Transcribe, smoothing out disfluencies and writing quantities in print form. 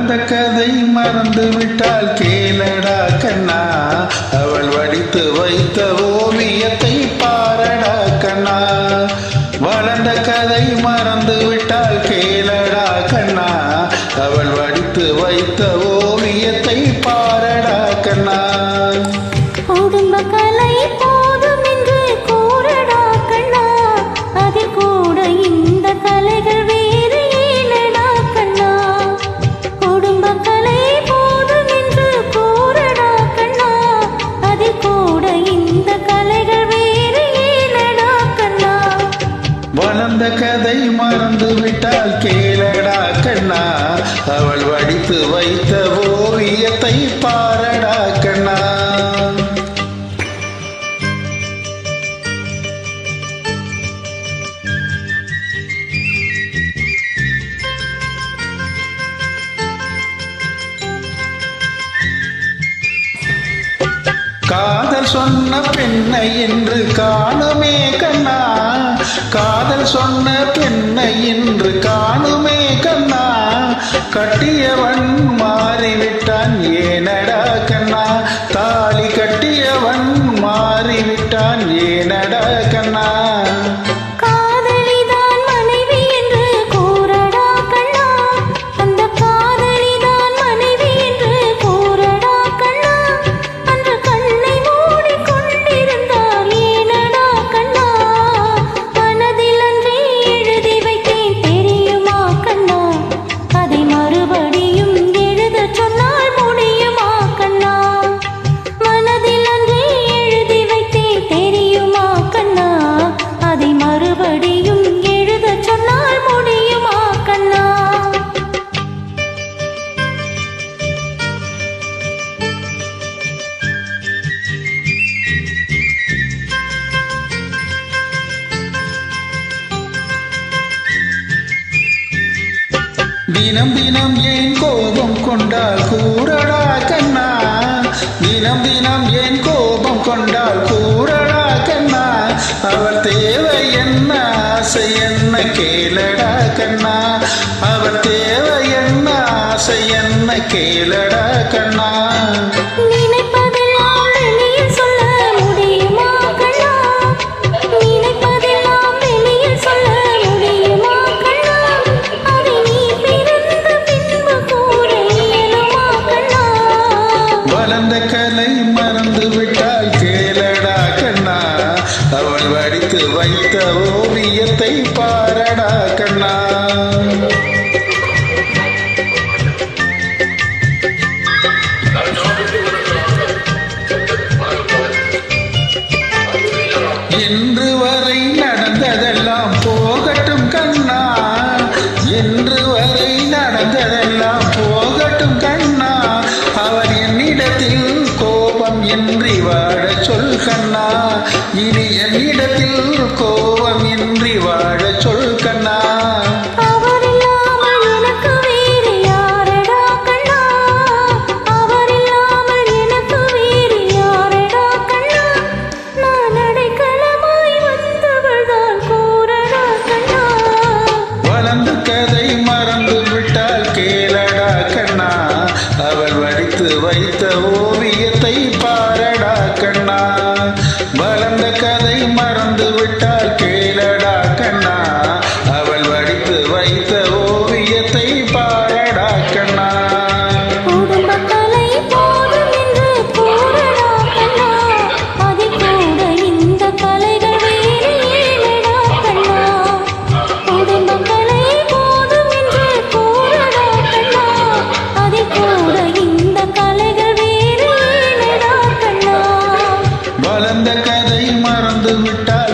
வளர்ந்த கதை மறந்து விட்டால் கேளடா கண்ணா, அவள் வடித்து வைத்த ஓவியத்தை பாரடா கண்ணா. வளர்ந்த கதை மறந்து விட்டால் கேளடா கண்ணா, அவள் வடித்து வைத்த ஓவியத்தை பாரடா கண்ணா. குடும்ப கலை போதும் என்று கூறடா கண்ணா, அதில் கூட இந்த கலைகள் வேறு ஏனடா கண்ணா. குடும்ப கலை போதும் என்று கூறடா கண்ணா, அதில் கூட இந்த கலைகள் வேறு ஏனடா கண்ணா. வளர்ந்த கதை மறந்து விட்டால் கேளடா கண்ணா, அவள் வடித்து வைத்த ஓவியத்தை பாரடா கண்ணா. காதல் சொன்ன பெண்ணை என்று காணுமே கண்ணா, காதல் சொன்ன பெண்ணை என்று காணுமே கண்ணா. கட்டியவன் மாறிவிட்டான் ஏனடா கண்ணா, தாலி கட்டியவன் மாறிவிட்டான் ஏனடா கண்ணா. தினம் தினம் ஏன் கோபம் கொண்டால் கூறடா கண்ணா, தினம் தினம் ஏன் கோபம் கொண்டால் கூறடா கண்ணா. அவள் தேவை என்ன ஆசை என்ன கேளடா கண்ணா, அவள் தேவை என்ன ஆசை என்ன கேளடா கண்ணா. வளர்ந்த கலை மறந்து விட்டால் கேளடா கண்ணா, அவள் வடித்து வைத்த ஓவியத்தை பாரடா கண்ணா. இன்று வரை நடந்ததெல்லாம் போகட்டும் கண்ணா, இன்று வரை நடந்ததெல்லாம் போகட்டும் கண்ணா. அவர் என்னிடத்தில் கோபம் இன்றி வாழ சொல் கண்ணா, இனி என்னிடத்தில் கோபம் இன்றி வாழ சொல் கண்ணா. வளர்ந்த கதை மறந்து விட்டால் கேளடா கண்ணா, அவள் வடித்து வைத்த ஓவியத்தை பாரடா கண்ணா. வளர்ந்த கதை மறந்து விட்டால் கேளடா கண்ணா, அவள் வடித்து வைத்த ஓவியத்தை பாரடா கண்ணா. குடும்ப கலை போதும் என்று கூறடா கண்ணா, அதில் கூட இந்த கலைகள் வேறு ஏனடா கண்ணா. குடும்ப கலை போதும் என்று கூறடா கண்ணா, அதில் கூட இந்த கலைகள் வேறு ஏனடா கண்ணா. வளர்ந்த கதை மறந்து விட்டால்